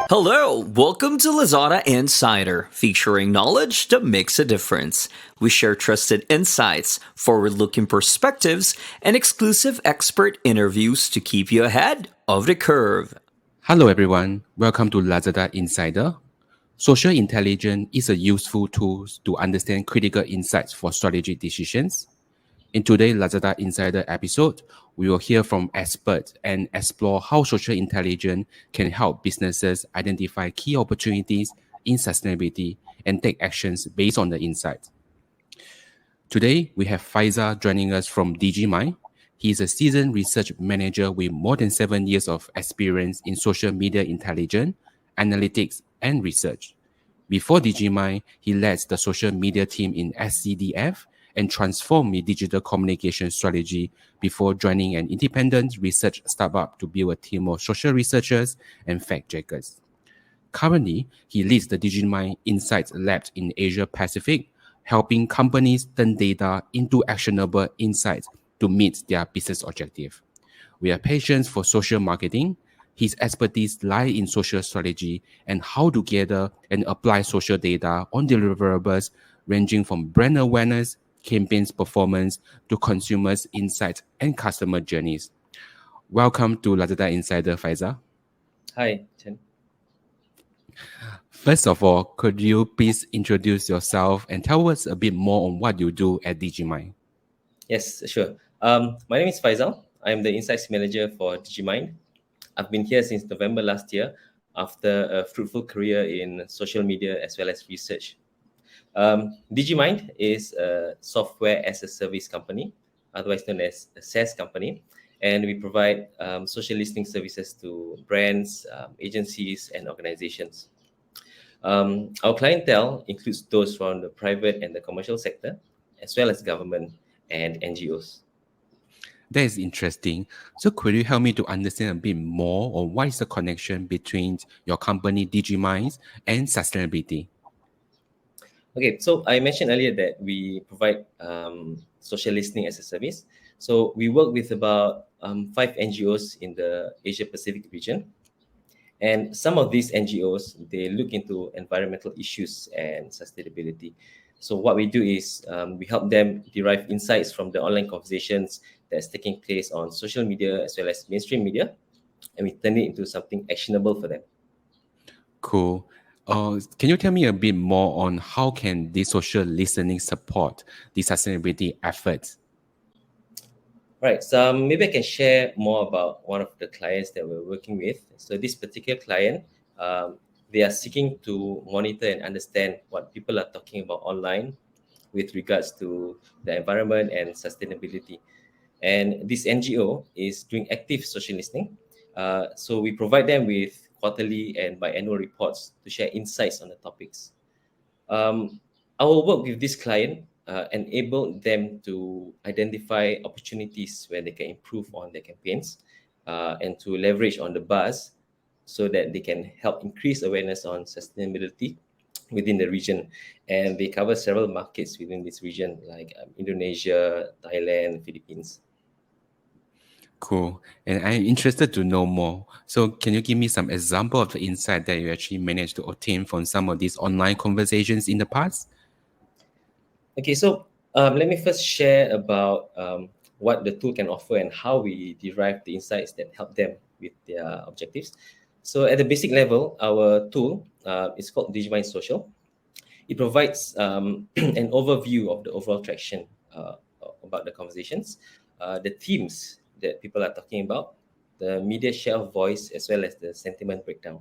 Hello, welcome to Lazada Insider, featuring knowledge that makes a difference. We share trusted insights, forward looking perspectives, and exclusive expert interviews to keep you ahead of the curve. Hello everyone, welcome to Lazada Insider. Social intelligence is a useful tool to understand critical insights for strategic decisions. In today's Lazada Insider episode, we will hear from experts and explore how social intelligence can help businesses identify key opportunities in sustainability and take actions based on the insights. Today, we have Faizal joining us from Digimind. He is a seasoned research manager with more than 7 years of experience in social media intelligence, analytics, and research. Before Digimind, he led the social media team in SCDF and transformed the digital communication strategy before joining an independent research startup to build a team of social researchers and fact checkers. Currently, he leads the Digimind Insights Lab in Asia Pacific, helping companies turn data into actionable insights to meet their business objective. We are patients for social marketing. His expertise lie in social strategy and how to gather and apply social data on deliverables ranging from brand awareness, campaigns performance to consumers' insights and customer journeys. Welcome to Lazada Insider, Faizal. Hi, Chen. First of all, could you please introduce yourself and tell us a bit more on what you do at Digimind? Yes, sure. My name is Faizal. I'm the Insights Manager for Digimind. I've been here since November last year after a fruitful career in social media as well as research. Digimind is a software as a service company, otherwise known as a SaaS company, and we provide social listening services to brands, agencies, and organizations. Our clientele includes those from the private and the commercial sector, as well as government and NGOs. That is interesting. So could you help me to understand a bit more on what is the connection between your company Digiminds and sustainability? Okay, so I mentioned earlier that we provide social listening as a service. So we work with about 5 NGOs in the Asia Pacific region. And some of these NGOs, they look into environmental issues and sustainability. So what we do is we help them derive insights from the online conversations that's taking place on social media as well as mainstream media, and we turn it into something actionable for them. Cool. Can you tell me a bit more on how can this social listening support the sustainability efforts? Right, so maybe I can share more about one of the clients that we're working with. So this particular client, they are seeking to monitor and understand what people are talking about online with regards to the environment and sustainability. And this NGO is doing active social listening. So we provide them with quarterly and biannual reports to share insights on the topics. Our work with this client enable them to identify opportunities where they can improve on their campaigns and to leverage on the buzz so that they can help increase awareness on sustainability within the region. And they cover several markets within this region like Indonesia, Thailand, Philippines. Cool. And I'm interested to know more. So can you give me some example of the insight that you actually managed to obtain from some of these online conversations in the past? Okay, so let me first share about what the tool can offer and how we derive the insights that help them with their objectives. So at the basic level, our tool is called Digimind Social. It provides an overview of the overall traction about the conversations, the themes that people are talking about, the media share of voice, as well as the sentiment breakdown.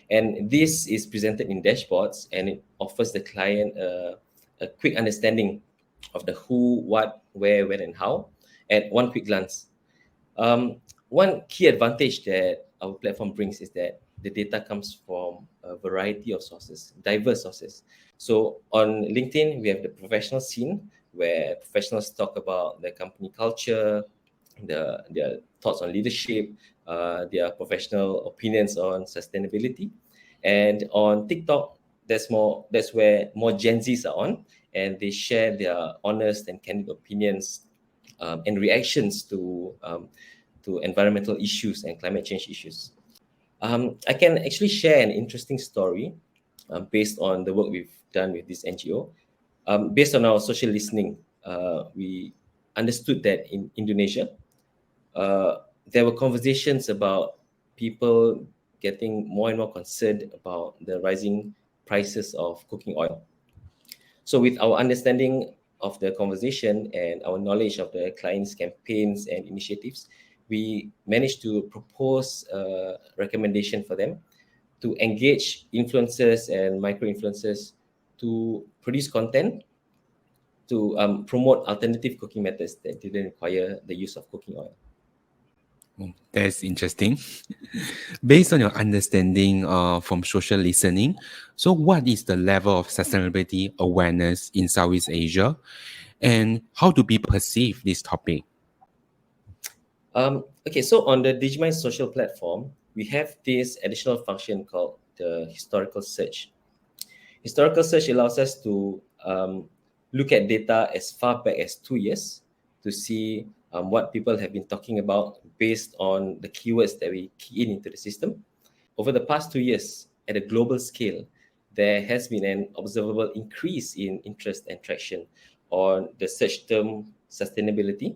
And this is presented in dashboards, and it offers the client a quick understanding of the who, what, where, when, and how at one quick glance. One key advantage that our platform brings is that the data comes from a variety of sources, diverse sources. So on LinkedIn, we have the professional scene where professionals talk about their company culture, their thoughts on leadership, their professional opinions on sustainability. And on TikTok, that's where more Gen Zs are on, and they share their honest and candid opinions and reactions to to environmental issues and climate change issues. I can actually share an interesting story based on the work we've done with this NGO. Based on our social listening, we understood that in Indonesia, there were conversations about people getting more and more concerned about the rising prices of cooking oil. So, with our understanding of the conversation and our knowledge of the client's campaigns and initiatives, we managed to propose a recommendation for them to engage influencers and micro influencers to produce content to promote alternative cooking methods that didn't require the use of cooking oil. That's interesting. Based on your understanding from social listening, so what is the level of sustainability awareness in Southeast Asia, and how do people perceive this topic? Okay, so on the Digimind social platform, we have this additional function called the historical search. Historical search allows us to look at data as far back as 2 years to see what people have been talking about based on the keywords that we key in into the system. Over the past 2 years, at a global scale, there has been an observable increase in interest and traction on the search term sustainability.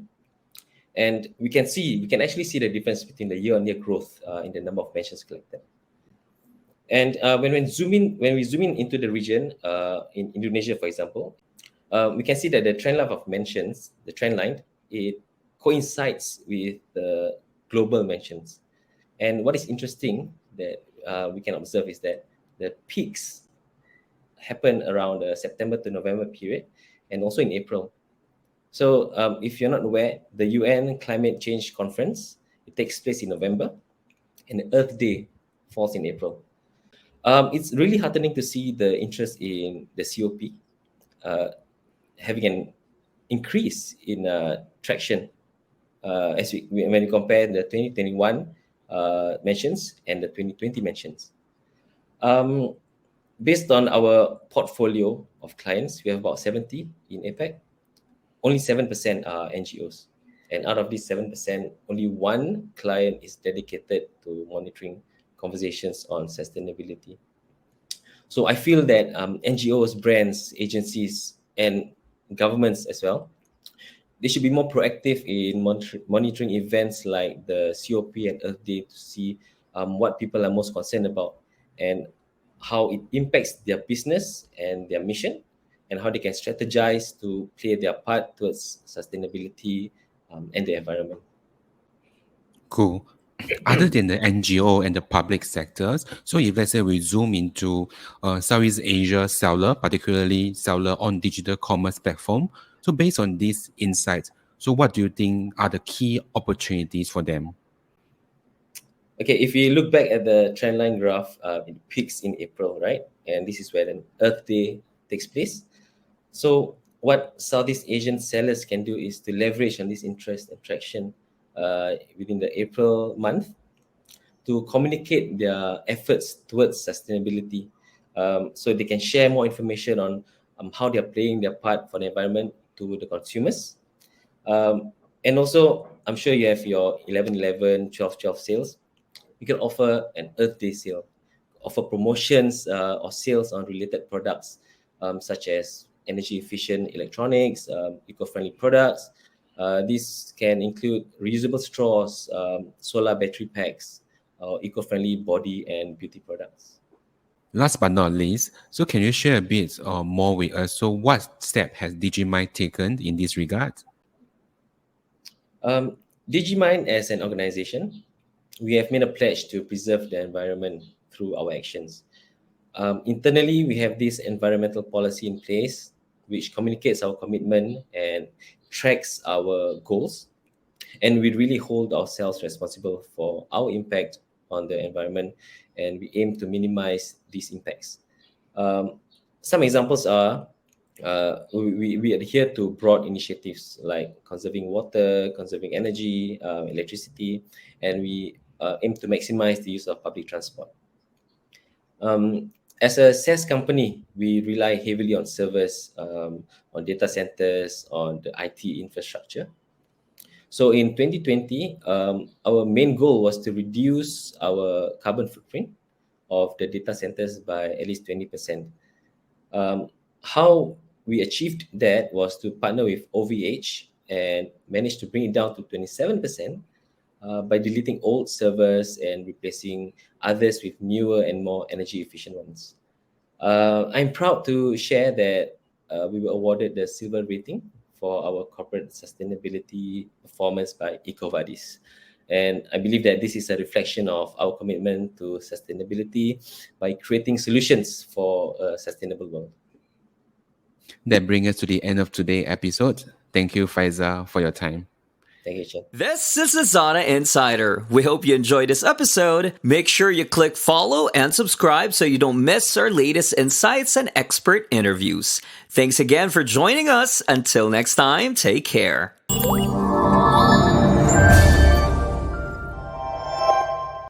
And we can actually see the difference between the year-on-year growth in the number of mentions collected. And when we zoom in into the region, in Indonesia, for example, we can see that the trend line of mentions, the trend line, it coincides with the global mentions. And what is interesting that we can observe is that the peaks happen around the September to November period, and also in April. So if you're not aware, the UN Climate Change Conference, it takes place in November, and the Earth Day falls in April. It's really heartening to see the interest in the COP having an increase in traction when you compare the 2021 mentions and the 2020 mentions. Based on our portfolio of clients, we have about 70 in APAC. Only 7% are NGOs. And out of these 7%, only one client is dedicated to monitoring conversations on sustainability. So I feel that NGOs, brands, agencies, and governments as well, they should be more proactive in monitoring events like the COP and Earth Day to see what people are most concerned about and how it impacts their business and their mission, and how they can strategize to play their part towards sustainability and the environment. Cool. Other than the NGO and the public sectors, so if let's say we zoom into Southeast Asia seller, particularly seller on digital commerce platform, so based on these insights, so what do you think are the key opportunities for them? Okay, if we look back at the trendline graph, it peaks in April, right? And this is where the Earth Day takes place. So what Southeast Asian sellers can do is to leverage on this interest and traction within the April month to communicate their efforts towards sustainability. So they can share more information on how they're playing their part for the environment to the consumers. And also, I'm sure you have your 11/11, 12/12 sales. You can offer an Earth Day sale, offer promotions or sales on related products such as energy efficient electronics, eco-friendly products. These can include reusable straws, solar battery packs, eco-friendly body and beauty products. Last but not least, so can you share a bit more with us? So what step has Digimind taken in this regard? Digimind as an organization, we have made a pledge to preserve the environment through our actions. Internally, we have this environmental policy in place, which communicates our commitment and tracks our goals. And we really hold ourselves responsible for our impact on the environment, and we aim to minimize these impacts. Some examples are we adhere to broad initiatives like conserving water, conserving energy, electricity, and we aim to maximize the use of public transport. As a SaaS company, we rely heavily on servers, on data centers, on the IT infrastructure. So in 2020, our main goal was to reduce our carbon footprint of the data centers by at least 20%. How we achieved that was to partner with OVH and managed to bring it down to 27% by deleting old servers and replacing others with newer and more energy efficient ones. I'm proud to share that we were awarded the silver rating for our corporate sustainability performance by EcoVadis. And I believe that this is a reflection of our commitment to sustainability by creating solutions for a sustainable world. That brings us to the end of today's episode. Thank you, Faizal, for your time. Thank you, Chen. This is Lazada Insider. We hope you enjoyed this episode. Make sure you click follow and subscribe so you don't miss our latest insights and expert interviews. Thanks again for joining us. Until next time, take care.